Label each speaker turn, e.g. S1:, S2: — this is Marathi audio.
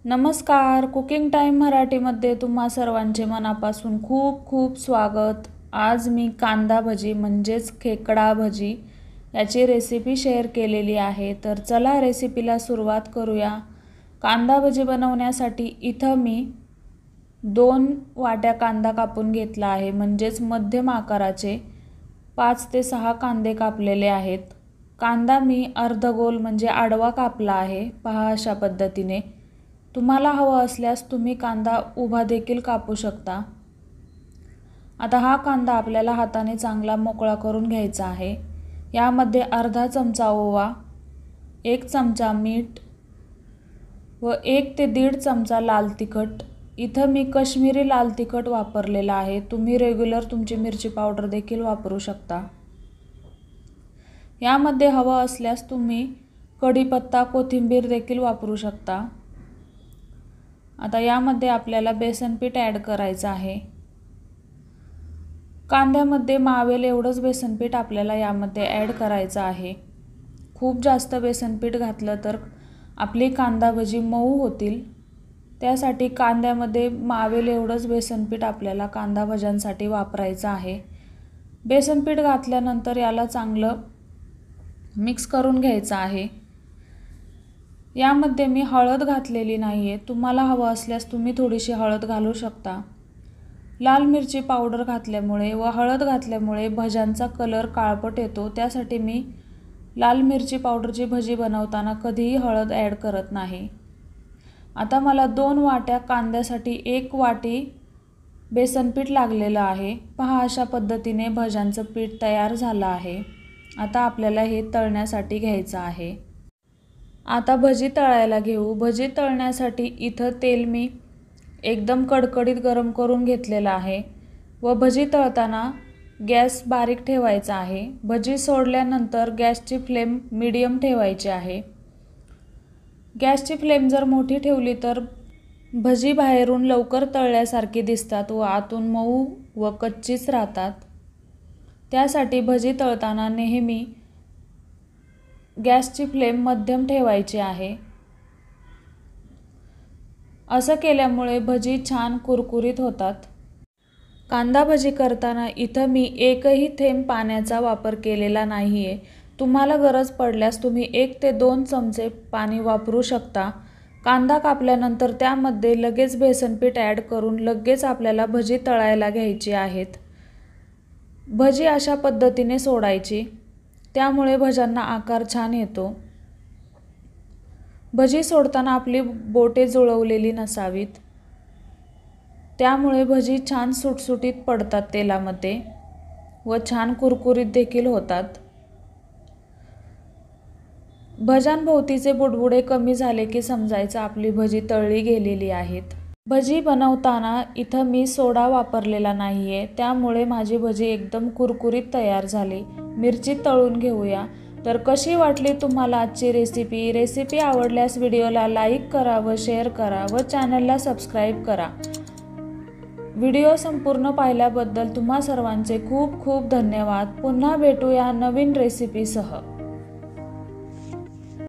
S1: नमस्कार, कुकिंग टाइम मराठीमध्ये तुम्हा सर्वांचे मनापासून खूप खूप स्वागत। आज मी कांदा भजी म्हणजेच खेकडा भजी याची रेसिपी शेअर केलेली आहे। तर चला रेसिपीला सुरुवात करूया। कांदा भजी बनवण्यासाठी इथं मी 2 वाट्या कांदा कापून घेतला आहे, म्हणजेच मध्यम आकाराचे 5 ते 6 कांदे कापलेले आहेत। कांदा मी अर्धगोल म्हणजे आडवा कापला आहे, पहा अशा पद्धतीने। तुम्हाला हवा असल्यास तुम्ही कांदा उभा देखील कापू शकता। आता हा कांदा आपल्याला हाताने चांगला मोकळा करून घ्यायचा आहे। यामध्ये अर्धा चमचा ओवा, 1 चमचा मीठ व 1 ते 1.5 चमचा लाल तिखट। इथं मी काश्मीरी लाल तिखट वापरलेला आहे, तुम्ही रेग्युलर तुमची मिरची पावडर देखील वापरू शकता। यामध्ये हवा असल्यास तुम्ही कढीपत्ता, कोथिंबीर देखील वापरू शकता। आता यामध्ये आपल्याला बेसन पीठ ॲड करायचं आहे। कांद्यामध्ये मावेल एवढंच बेसन पीठ आपल्याला यामध्ये ॲड करायचं आहे। खूप जास्त बेसन पीठ घातलं तर आपली कांदा भजी मऊ होतील, त्यासाठी कांद्यामध्ये मावेल एवढंच बेसन पीठ आपल्याला कांदा भज्यांसाठी वापरायचं आहे। बेसन पीठ घातल्यानंतर याला चांगलं मिक्स करून घ्यायचं आहे। यामध्ये मी हळद घातलेली नाहीये, तुम्हाला हवं असल्यास तुम्ही थोडीशी हळद घालू शकता। लाल मिरची पावडर घातल्यामुळे व हळद घातल्यामुळे भज्यांचा कलर काळपट येतो, त्यासाठी मी लाल मिरची पावडरची भजी बनवताना कधीही हळद ॲड करत नाही। आता मला 2 वाट्या कांद्यासाठी 1 वाटी बेसन पीठ लागलेलं आहे। पहा अशा पद्धतीने भज्यांचं पीठ तयार झालं आहे। आता आपल्याला हे तळण्यासाठी घ्यायचं आहे। आता भजी तळायला घेऊ। भजी तळण्यासाठी इथं तेल मी एकदम कडकडीत गरम करून घेतलेलं आहे व भजी तळताना गॅस बारीक ठेवायचा आहे। भजी सोडल्यानंतर गॅसची फ्लेम मीडियम ठेवायची आहे। गॅसची फ्लेम जर मोठी ठेवली तर भजी बाहेरून लवकर तळल्यासारखी दिसतात व आतून मऊ व कच्चीच राहतात। त्यासाठी भजी तळताना नेहमी गॅसची फ्लेम मध्यम ठेवायची आहे। असं केल्यामुळे भजी छान कुरकुरीत होतात। कांदा भजी करताना इथं मी एकही थेंब पाण्याचा वापर केलेला नाहीये। तुम्हाला गरज पडल्यास तुम्ही 1 ते 2 चमचे पाणी वापरू शकता। कांदा कापल्यानंतर त्यामध्ये लगेच बेसन पीठ ॲड करून लगेच आपल्याला भजी तळायला घ्यायची आहेत। भजी अशा पद्धतीने सोडायची, त्यामुळे भज्यांना आकार छान येतो। भजी सोडताना आपली बोटे जुळवलेली नसावीत, त्यामुळे भजी छान सुटसुटीत पडतात तेलामध्ये व छान कुरकुरीत देखील होतात। भज्यांभोवतीचे बुडबुडे कमी झाले की समजायचं आपली भजी तळली गेलेली आहेत। भजी बनवताना इथं मी सोडा वापरलेला नाहीये, त्यामुळे माझी भजी एकदम कुरकुरीत तयार झाली। मिरची तळून घेऊया। तर कशी वाटली तुम्हाला आजची रेसिपी आवडल्यास व्हिडिओला लाईक करा व शेअर करा व चॅनलला सबस्क्राईब करा। व्हिडिओ संपूर्ण पाहिल्याबद्दल तुम्हा सर्वांचे खूप खूप धन्यवाद। पुन्हा भेटूया नवीन रेसिपीसह।